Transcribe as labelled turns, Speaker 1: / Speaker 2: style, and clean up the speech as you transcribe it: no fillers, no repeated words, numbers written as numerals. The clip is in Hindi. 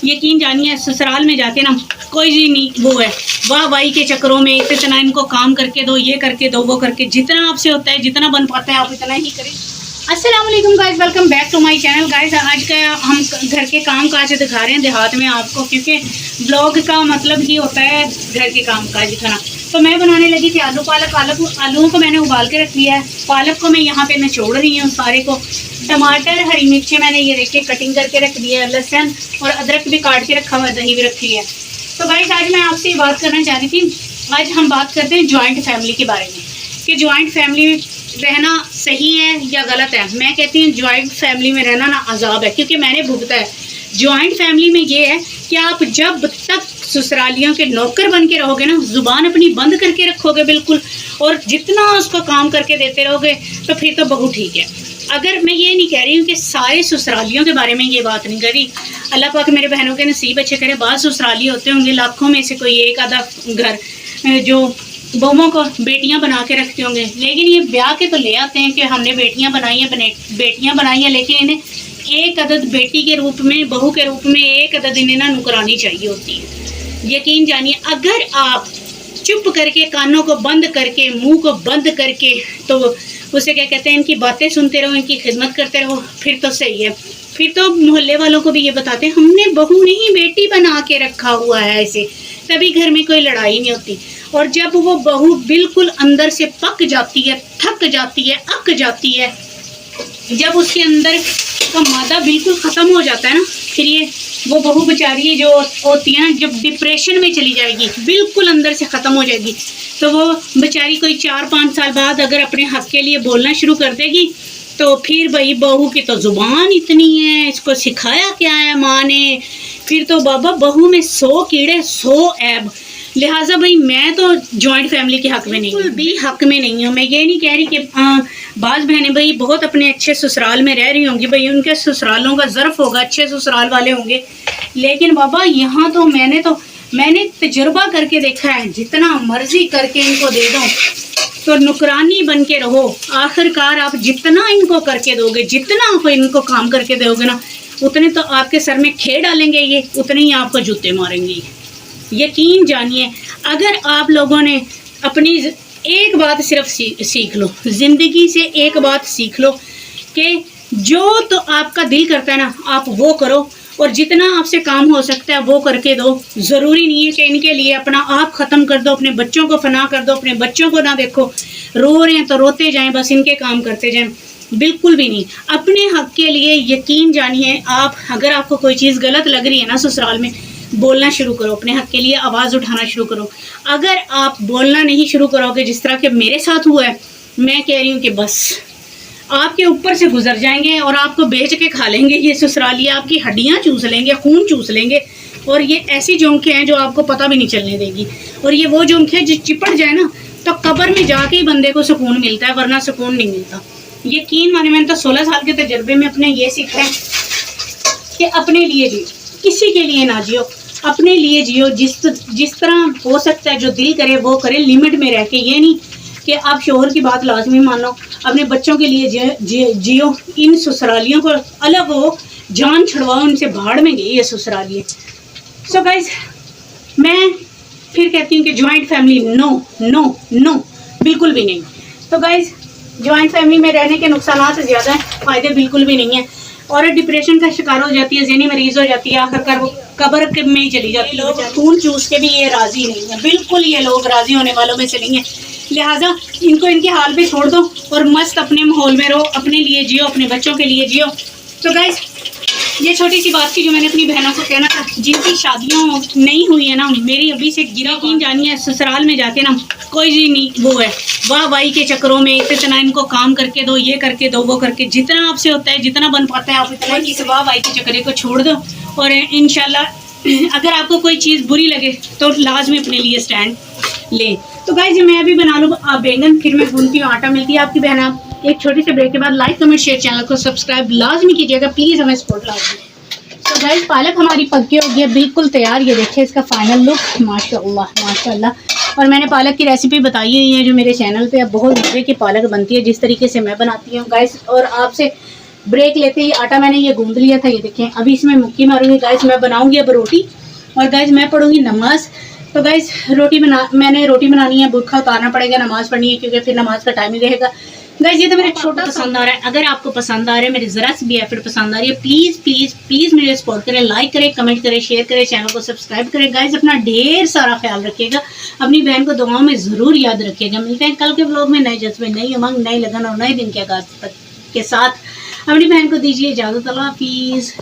Speaker 1: यकीन जानिए ससुराल में जाके ना कोई जी नहीं वो है वाह वाही के चक्करों में इतना इनको काम करके दो, ये करके दो, वो करके, जितना आपसे होता है जितना बन पाता है आप इतना ही करें। अस्सलाम वालेकुम guys, welcome back to my channel. Guys आज का हम घर के काम काज दिखा रहे हैं देहात में आपको, क्योंकि ब्लॉग का मतलब ही होता है घर के काम काज दिखाना। तो मैं बनाने लगी थी आलू पालक। आलूओं को मैंने उबाल के रख लिया है। पालक को मैं यहाँ पे निचोड़ रही हूँ सारे को। टमाटर, हरी मिर्ची मैंने ये देखिए कटिंग करके रख दिया है। लहसुन और अदरक भी काट के रखा हुआ, दही भी रखी है। तो गाइस आज मैं आपसे ये बात करना चाह रही थी। आज हम बात करते हैं जॉइंट फैमिली के बारे में कि जॉइंट फैमिली में रहना सही है या गलत है। मैं कहती हूँ जॉइंट फैमिली में रहना ना अजाब है, क्योंकि मैंने भुगता है। जॉइंट फैमिली में ये है कि आप जब तक ससुरालियों के नौकर बन के रहोगे ना, जुबान अपनी बंद करके रखोगे बिल्कुल, और जितना उसको काम करके देते रहोगे तो फिर तो बहुत ठीक है। अगर मैं ये नहीं कह रही हूँ कि सारे ससुरालियों के बारे में ये बात नहीं कर रही। अल्लाह पाक मेरे बहनों के नसीब अच्छे करे। बाद ससुराली होते होंगे लाखों में से कोई एक आधा घर जो बहुओं को बेटियां बना के रखते होंगे, लेकिन ये ब्याह के तो ले आते हैं कि हमने बेटियां बनाई हैं, लेकिन इन्हें एक अदद बेटी के रूप में, बहू के रूप में एक अदद इन्हें ना नुकरानी चाहिए होती है। यकीन जानिए अगर आप चुप करके कानों को बंद करके मुंह को बंद करके तो उसे क्या कहते हैं, इनकी बातें सुनते रहो, इनकी खिदमत करते रहो, फिर तो सही है। फिर तो मोहल्ले वालों को भी ये बताते हैं हमने बहू नहीं बेटी बना के रखा हुआ है ऐसे, तभी घर में कोई लड़ाई नहीं होती। और जब वो बहू बिल्कुल अंदर से पक जाती है, थक जाती है, अक जाती है, जब उसके अंदर का मादा बिल्कुल ख़त्म हो जाता है ना, फिर ये वो बहू बेचारी जो होती है ना, जब डिप्रेशन में चली जाएगी, बिल्कुल अंदर से ख़त्म हो जाएगी, तो वो बेचारी कोई 4-5 साल बाद अगर अपने हक के लिए बोलना शुरू कर देगी, तो फिर भाई बहू की तो ज़ुबान इतनी है, इसको सिखाया क्या है माँ ने, फिर तो बाबा बहू में 100 कीड़े 100 ऐब। लिहाजा भाई मैं तो जॉइंट फैमिली के हक में नहीं, बिल्कुल भी हक में नहीं हूँ। मैं ये नहीं कह रही कि बाज़ बहनें भाई बहुत अपने अच्छे ससुराल में रह रही होंगी, भाई उनके ससुरालों का ज़र्फ होगा, अच्छे ससुराल वाले होंगे, लेकिन बाबा यहाँ तो मैंने तजुर्बा करके देखा है, जितना मर्जी करके इनको दे दो तो नुकरानी बन के रहो। आखिरकार आप जितना इनको करके दोगे, जितना आप इनको काम करके दोगे ना, उतने तो आपके सर में खे डालेंगे ये, उतने ही आपको जूते मारेंगे। यकीन जानिए अगर आप लोगों ने अपनी एक बात सिर्फ सीख लो, ज़िंदगी से एक बात सीख लो कि जो तो आपका दिल करता है ना आप वो करो, और जितना आपसे काम हो सकता है वो करके दो। ज़रूरी नहीं है कि इनके लिए अपना आप ख़त्म कर दो, अपने बच्चों को फना कर दो, अपने बच्चों को ना देखो, रो रहे हैं तो रोते जाएं, बस इनके काम करते जाएं, बिल्कुल भी नहीं। अपने हक के लिए यकीन जानिए आप, अगर आपको कोई चीज़ गलत लग रही है ना ससुराल में, बोलना शुरू करो, अपने हक के लिए आवाज़ उठाना शुरू करो। अगर आप बोलना नहीं शुरू करोगे, जिस तरह के मेरे साथ हुआ है, मैं कह रही हूँ कि बस आपके ऊपर से गुजर जाएंगे और आपको बेच के खा लेंगे ये ससुराली, आपकी हड्डियाँ चूस लेंगे, खून चूस लेंगे। और ये ऐसी जोंखें हैं जो आपको पता भी नहीं चलने देगी। और ये वो जोंखें जो चिपट जाए ना तो कब्र में जाके ही बंदे को सुकून मिलता है, वरना सुकून नहीं मिलता। यकीन माने मैंने तो 16 साल के तजर्बे में अपने ये सीखा है कि अपने लिए जियो, किसी के लिए ना जियो, अपने लिए जियो। जिस तरह हो सकता है, जो दिल करे वो करे, लिमिट में रह के। ये नहीं कि आप शोहर की बात लाजमी मानो, अपने बच्चों के लिए जियो। इन ससुरालियों को अलग हो, जान छुड़वाओ, उनसे भाड़ में गई ये ससुरालियाँ। सो गाइज मैं फिर कहती हूँ कि joint family no no no, बिल्कुल भी नहीं। तो गाइज जॉइंट फैमिली में रहने के नुकसान से ज़्यादा हैं, फ़ायदे बिल्कुल भी नहीं है। औरत डिप्रेशन का शिकार हो जाती है, ज़हनी मरीज़ हो जाती है, आखिरकार वो कब्र में ही चली जाती है। खून चूस के भी ये राज़ी नहीं है, बिल्कुल ये लोग राज़ी होने वालों में से नहीं है। लिहाजा इनको इनके हाल पे छोड़ दो और मस्त अपने माहौल में रहो, अपने लिए जियो, अपने बच्चों के लिए जियो। तो गाइस ये छोटी सी बात थी जो मैंने अपनी बहनों को कहना था, जिनकी शादियाँ नहीं हुई है ना, मेरी अभी से गिरा यकीन जानिए ससुराल में जाके ना कोई जी नहीं वो है वाह वाही के चक्करों में इतना इनको काम करके दो, ये करके दो, वो करके, जितना आपसे होता है जितना बन पाता है आप इतना इस वाह वाही के चक्कर को छोड़ दो। और इंशाल्लाह अगर आपको कोई चीज़ बुरी लगे तो लाजमी अपने लिए स्टैंड ले। तो गाइस मैं अभी बना लूँ आप बैंगन, फिर मैं भूनती हूँ आटा। मिलती है आपकी बहन आप एक छोटी से ब्रेक के बाद। लाइक कमेंट शेयर, चैनल को सब्सक्राइब लाजमी कीजिएगा प्लीज़, हमें सपोर्ट लाजमी। तो गाइस पालक हमारी पक गई होगी है, बिल्कुल तैयार। ये देखिए इसका फाइनल लुक, माशाल्लाह माशाल्लाह। और मैंने पालक की रेसिपी बताई हुई है जो मेरे चैनल पे, अब बहुत मज़े की पालक बनती है जिस तरीके से मैं बनाती हूँ गाइस। और आपसे ब्रेक लेते ही आटा मैंने ये गूंद लिया था, ये देखें। अभी इसमें मुक्की मारूंगी गाइस, मैं बनाऊंगी अब रोटी और गाइस मैं पढ़ूंगी नमाज। तो गाइस मैंने रोटी बनानी है, भूखा उतारना पड़ेगा, नमाज पढ़नी है क्योंकि फिर नमाज का टाइम ही रहेगा। गाइस ये तो मेरा छोटा पसंद आ रहा है। अगर आपको पसंद आ रहा है, मेरी जरा सी भी एफर्ट पसंद आ रही है, प्लीज प्लीज प्लीज मेरे सपोर्ट करें, लाइक करें, कमेंट करें, शेयर करें, चैनल को सब्सक्राइब करें। गाइस अपना ढेर सारा ख्याल रखिएगा, अपनी बहन को दुआओं में जरूर याद रखिएगा। मिलते हैं कल के ब्लॉग में नए जज्बे, नई उमंग, नई लगन और नए दिन के आगाज के साथ। अपनी बहन को दीजिए इजाजत। अल्लाह हाफिज।